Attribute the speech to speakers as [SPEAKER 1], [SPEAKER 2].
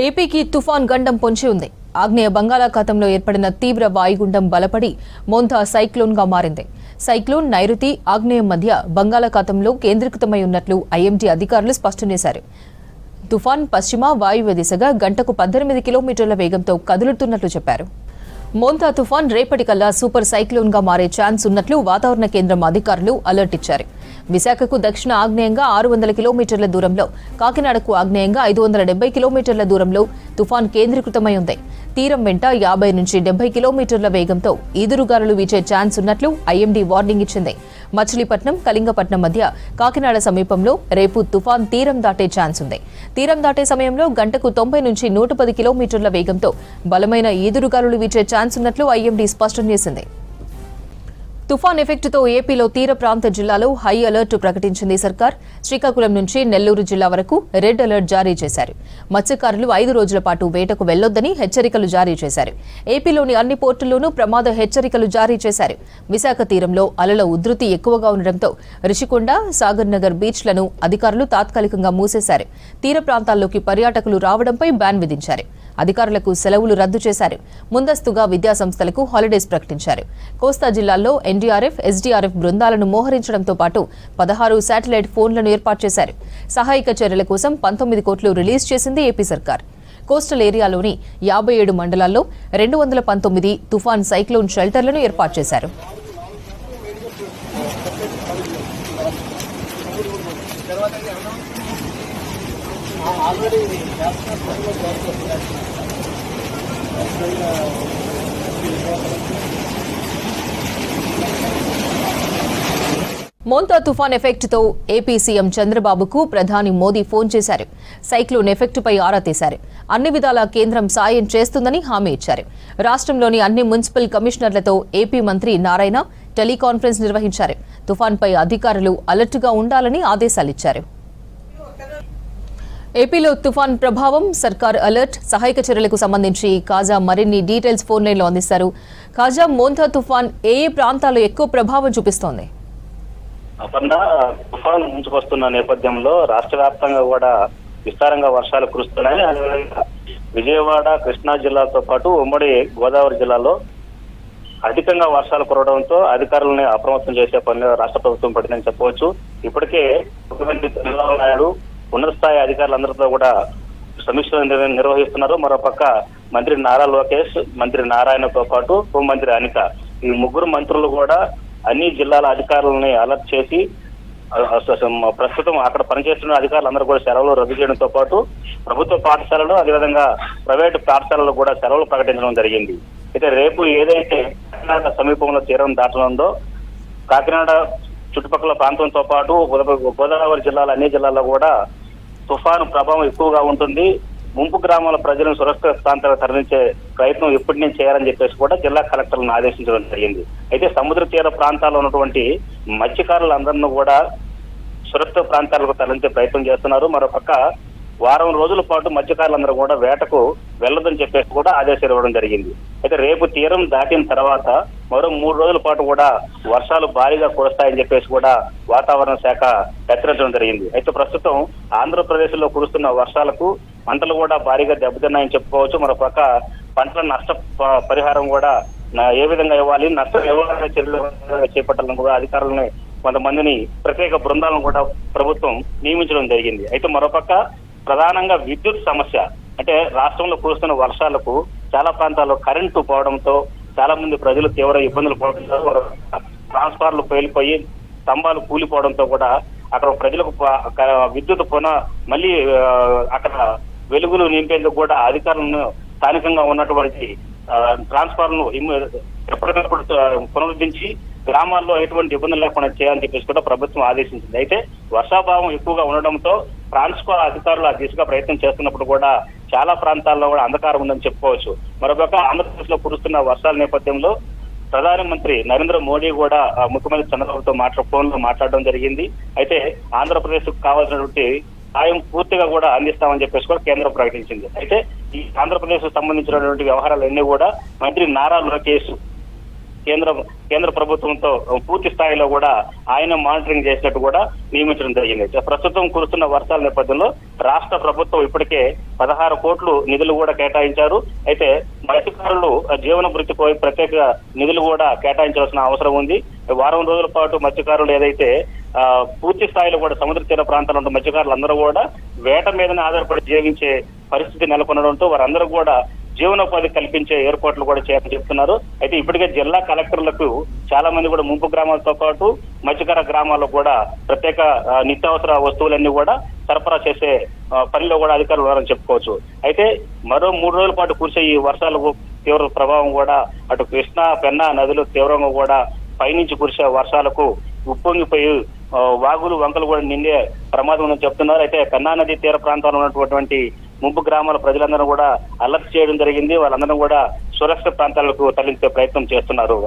[SPEAKER 1] ఏపీకి తుఫాన్ గండం పొంచి ఉంది. ఆగ్నేయ బంగాళాఖాతంలో ఏర్పడిన తీవ్ర వాయుగుండం బలపడి మోంతా సైక్లోన్గా మారింది. సైక్లోన్ నైరుతి ఆగ్నేయం మధ్య బంగాళాఖాతంలో కేంద్రీకృతమై ఉన్నట్లు ఐఎండీ అధికారులు స్పష్టం చేశారు. తుఫాన్ పశ్చిమ వాయువ్య దిశగా గంటకు 18 కిలోమీటర్ల వేగంతో కదులుతున్నట్లు చెప్పారు. మోంతా తుఫాన్ రేపటికల్లా సూపర్ సైక్లోన్గా మారే ఛాన్స్ ఉన్నట్లు వాతావరణ కేంద్రం అధికారులు అలర్ట్ ఇచ్చారు. విశాఖకు దక్షిణ ఆగ్నేయంగా 600 కిలోమీటర్ల దూరంలో, కాకినాడకు ఆగ్నేయంగా 570 కిలోమీటర్ల దూరంలో తుఫాన్ కేంద్రీకృతమై ఉంది. తీరం వెంట 50 నుంచి 70 కిలోమీటర్ల వేగంతో ఈదురుగాలులు వీచే ఛాన్స్ ఉన్నట్లు ఐఎండీ వార్నింగ్ ఇచ్చింది. మచిలీపట్నం, కళింగపట్నం మధ్య కాకినాడ సమీపంలో రేపు తుఫాన్ తీరం దాటే ఛాన్స్ ఉంది. తీరం దాటే సమయంలో గంటకు 90 నుంచి 110 కిలోమీటర్ల వేగంతో బలమైన ఈదురుగాలులు వీచే ఛాన్స్ ఉన్నట్లు ఐఎండీ స్పష్టం చేసింది. తుఫాన్ ఎఫెక్టుతో ఏపీలో తీర ప్రాంత జిల్లాలో హై అలర్ట్ ప్రకటించింది సర్కార్. శ్రీకాకుళం నుంచి నెల్లూరు జిల్లా వరకు రెడ్ అలర్ట్ జారీ చేశారు. మత్స్యకారులు 5 రోజుల పాటు వేటకు వెళ్లొద్దని హెచ్చరికలు జారీ చేశారు. ఏపీలోని అన్ని పోర్టుల్లోనూ ప్రమాద హెచ్చరికలు జారీ చేశారు. విశాఖ తీరంలో అలల ఉధృతి ఎక్కువగా ఉండడంతో రిషికొండ, సాగర్ నగర్ బీచ్లను అధికారులు తాత్కాలికంగా మూసేశారు. తీర ప్రాంతాల్లోకి పర్యాటకులు రావడంపై బ్యాన్ విధించారు. అధికారులకు సెలవులు రద్దు చేశారు. ముందస్తుగా విద్యాసంస్థలకు హాలిడేస్ ప్రకటించారు. కోస్తా జిల్లాల్లో ఎన్డీఆర్ఎఫ్, ఎస్డీఆర్ఎఫ్ బృందాలను మోహరించడంతో పాటు 16 శాటిలైట్ ఫోన్లను ఏర్పాటు చేశారు. సహాయక చర్యల కోసం 19 కోట్లు రిలీజ్ చేసింది ఏపీ సర్కార్. కోస్టల్ ఏరియాలోని 57 మండలాల్లో 219 తుఫాన్ సైక్లోన్ షెల్టర్లను ఏర్పాటు చేశారు. మోంతా తుఫాన్ ఎఫెక్ట్తో ఏపీ సీఎం చంద్రబాబుకు ప్రధాని మోదీ ఫోన్ చేశారు. సైక్లోన్ ఎఫెక్టుపై ఆరా తీశారు. అన్ని విధాలా కేంద్రం సాయం చేస్తుందని హామీ ఇచ్చారు. రాష్ట్రంలోని అన్ని మున్సిపల్ కమిషనర్లతో ఏపీ మంత్రి నారాయణ టెలికాన్ఫరెన్స్ నిర్వహించారు. తుఫాన్పై అధికారులు అలర్ట్గా ఉండాలని ఆదేశాలిచ్చారు. ఏపీలో తుఫాన్ ప్రభావం, సర్కార్ అలర్ట్, సహాయక చర్యలకు సంబంధించి కాజా మరిన్ని డీటెయిల్స్ ఫోన్ లైన్లో అందిస్తారు. కాజా, మోంతా తుఫాన్ ఏ ప్రాంతాల్లో ఎక్కువ ప్రభావం చూపిస్తోంది?
[SPEAKER 2] తుఫాన్ ముంచుకొస్తున్న నేపథ్యంలో రాష్ట్ర వ్యాప్తంగా కూడా విస్తారంగా వర్షాలు కురుస్తున్నాయి. అదేవిధంగా విజయవాడ, కృష్ణా జిల్లాతో పాటు ఉమ్మడి గోదావరి జిల్లాలో అధికంగా వర్షాలు కురవడంతో అధికారులను అప్రమత్తం చేసే పనిలో రాష్ట్ర ప్రభుత్వం పడిందని చెప్పవచ్చు. ఇప్పటికే ముఖ్యమంత్రి చంద్రబాబు నాయుడు ఉన్నత స్థాయి అధికారులందరితో కూడా సమీక్షలు నిర్వహిస్తున్నారు. మరోపక్క మంత్రి నారా లోకేష్, మంత్రి నారాయణతో పాటు హోంమంత్రి అనిత, ఈ ముగ్గురు మంత్రులు కూడా అన్ని జిల్లాల అధికారులని అలర్ట్ చేసి ప్రస్తుతం అక్కడ పనిచేస్తున్న అధికారులందరూ కూడా సెలవులు రద్దు చేయడంతో పాటు ప్రభుత్వ పాఠశాలలు, అదేవిధంగా ప్రైవేటు పాఠశాలలు కూడా సెలవులు ప్రకటించడం జరిగింది. అయితే రేపు ఏదైతే కాకినాడ సమీపంలో తీరం దాటనుందో, కాకినాడ చుట్టుపక్కల ప్రాంతంతో పాటు గోదావరి జిల్లాల అన్ని జిల్లాల్లో కూడా తుఫాను ప్రభావం ఎక్కువగా ఉంటుంది. ముంపు గ్రామాల ప్రజలను సురక్షిత ప్రాంతాలకు తరలించే ప్రయత్నం ఎప్పటి నుంచి చేయాలని చెప్పేసి కూడా జిల్లా కలెక్టర్లను ఆదేశించడం జరిగింది. అయితే సముద్ర తీర ప్రాంతాల్లో ఉన్నటువంటి మత్స్యకారులందరినీ కూడా సురక్షిత ప్రాంతాలకు తరలించే ప్రయత్నం చేస్తున్నారు. మరోపక్క వారం రోజుల పాటు మత్స్యకారులందరూ కూడా వేటకు వెళ్లదని చెప్పేసి కూడా ఆదేశాలు ఇవ్వడం జరిగింది. అయితే రేపు తీరం దాటిన తర్వాత మరో 3 రోజుల పాటు కూడా వర్షాలు భారీగా కురుస్తాయని చెప్పేసి కూడా వాతావరణ శాఖ హెచ్చరించడం జరిగింది. అయితే ప్రస్తుతం ఆంధ్రప్రదేశ్ లో కురుస్తున్న వర్షాలకు పంటలు కూడా భారీగా దెబ్బతిన్నాయని చెప్పుకోవచ్చు. మరోపక్క పంటల నష్ట పరిహారం కూడా ఏ విధంగా ఇవ్వాలి, నష్ట నివారణ చర్యలు చేపట్టాలని కూడా అధికారులని కొంతమందిని ప్రత్యేక బృందాలను కూడా ప్రభుత్వం నియమించడం జరిగింది. అయితే మరోపక్క ప్రధానంగా విద్యుత్ సమస్య, అంటే రాష్ట్రంలో కురుస్తున్న వర్షాలకు చాలా ప్రాంతాల్లో కరెంటు పోవడంతో చాలా మంది ప్రజలు తీవ్ర ఇబ్బందులు పడుతున్నారు. ట్రాన్స్ఫార్మర్లు పేలిపోయి స్తంభాలు కూలిపోవడంతో కూడా అక్కడ ప్రజలకు విద్యుత్ మళ్ళీ అక్కడ వెలుగులు నింపేందుకు కూడా అధికారులను స్థానికంగా ఉన్నటువంటి ట్రాన్స్ఫార్మర్ను ఎప్పటికప్పుడు పునరుద్ధరించి గ్రామాల్లో ఎటువంటి ఇబ్బందులు లేకుండా చేయాలని చెప్పేసి కూడా ప్రభుత్వం ఆదేశించింది. అయితే వర్షాభావం ఎక్కువగా ఉండడంతో ట్రాన్స్ఫార్ అధికారులు ఆ దిశగా ప్రయత్నం చేస్తున్నప్పుడు కూడా చాలా ప్రాంతాల్లో కూడా అంధకారం ఉందని చెప్పుకోవచ్చు. మరొక ఆంధ్రప్రదేశ్ లో కురుస్తున్న వర్షాల నేపథ్యంలో ప్రధానమంత్రి నరేంద్ర మోడీ కూడా ముఖ్యమంత్రి చంద్రబాబుతో ఫోన్ లో మాట్లాడడం జరిగింది. అయితే ఆంధ్రప్రదేశ్ కు కావాల్సినటువంటి సాయం పూర్తిగా కూడా అందిస్తామని చెప్పేసి కూడా కేంద్రం ప్రకటించింది. అయితే ఈ ఆంధ్రప్రదేశ్ కు సంబంధించినటువంటి వ్యవహారాలన్నీ కూడా మంత్రి నారా లోకేష్ కేంద్ర ప్రభుత్వంతో పూర్తి స్థాయిలో కూడా ఆయన మానిటరింగ్ చేసినట్టు కూడా నియమించడం జరిగింది. ప్రస్తుతం కురుస్తున్న వర్షాల నేపథ్యంలో రాష్ట్ర ప్రభుత్వం ఇప్పటికే 16 కోట్లు నిధులు కూడా కేటాయించారు. అయితే మత్స్యకారులు జీవన వృత్తికి ప్రత్యేక నిధులు కూడా కేటాయించాల్సిన అవసరం ఉంది. వారం రోజుల పాటు మత్స్యకారులు ఏదైతే పూర్తి స్థాయిలో కూడా సముద్ర తీర ప్రాంతాల్లో ఉన్న మత్స్యకారులందరూ కూడా వేట మీదనే ఆధారపడి జీవించే పరిస్థితి నెలకొనడంతో వారందరూ కూడా జీవనోపాధి కల్పించే ఏర్పాట్లు కూడా చేయాలని చెప్తున్నారు. అయితే ఇప్పటికే జిల్లా కలెక్టర్లకు చాలా మంది కూడా ముంపు గ్రామాలతో పాటు మత్స్యకార గ్రామాల్లో కూడా ప్రత్యేక నిత్యావసర వస్తువులన్నీ కూడా సరఫరా చేసే పనిలో కూడా అధికారులు ఉన్నారని చెప్పుకోవచ్చు. అయితే మరో 3 రోజుల పాటు కురిసే ఈ వర్షాలకు తీవ్ర ప్రభావం కూడా అటు కృష్ణా పెన్నా నదులు తీవ్రంగా కూడా పైనుంచి కురిసే వర్షాలకు ఉప్పొంగిపోయి వాగులు వంకలు కూడా నిండే ప్రమాదం ఉందని చెప్తున్నారు. అయితే పెన్నా నది తీర ప్రాంతాల్లో ఉన్నటువంటి ముంపు గ్రామాల ప్రజలందరూ కూడా అలర్ట్ చేయడం జరిగింది. వాళ్ళందరూ కూడా సురక్షిత ప్రాంతాలకు తరలించే ప్రయత్నం చేస్తున్నారు.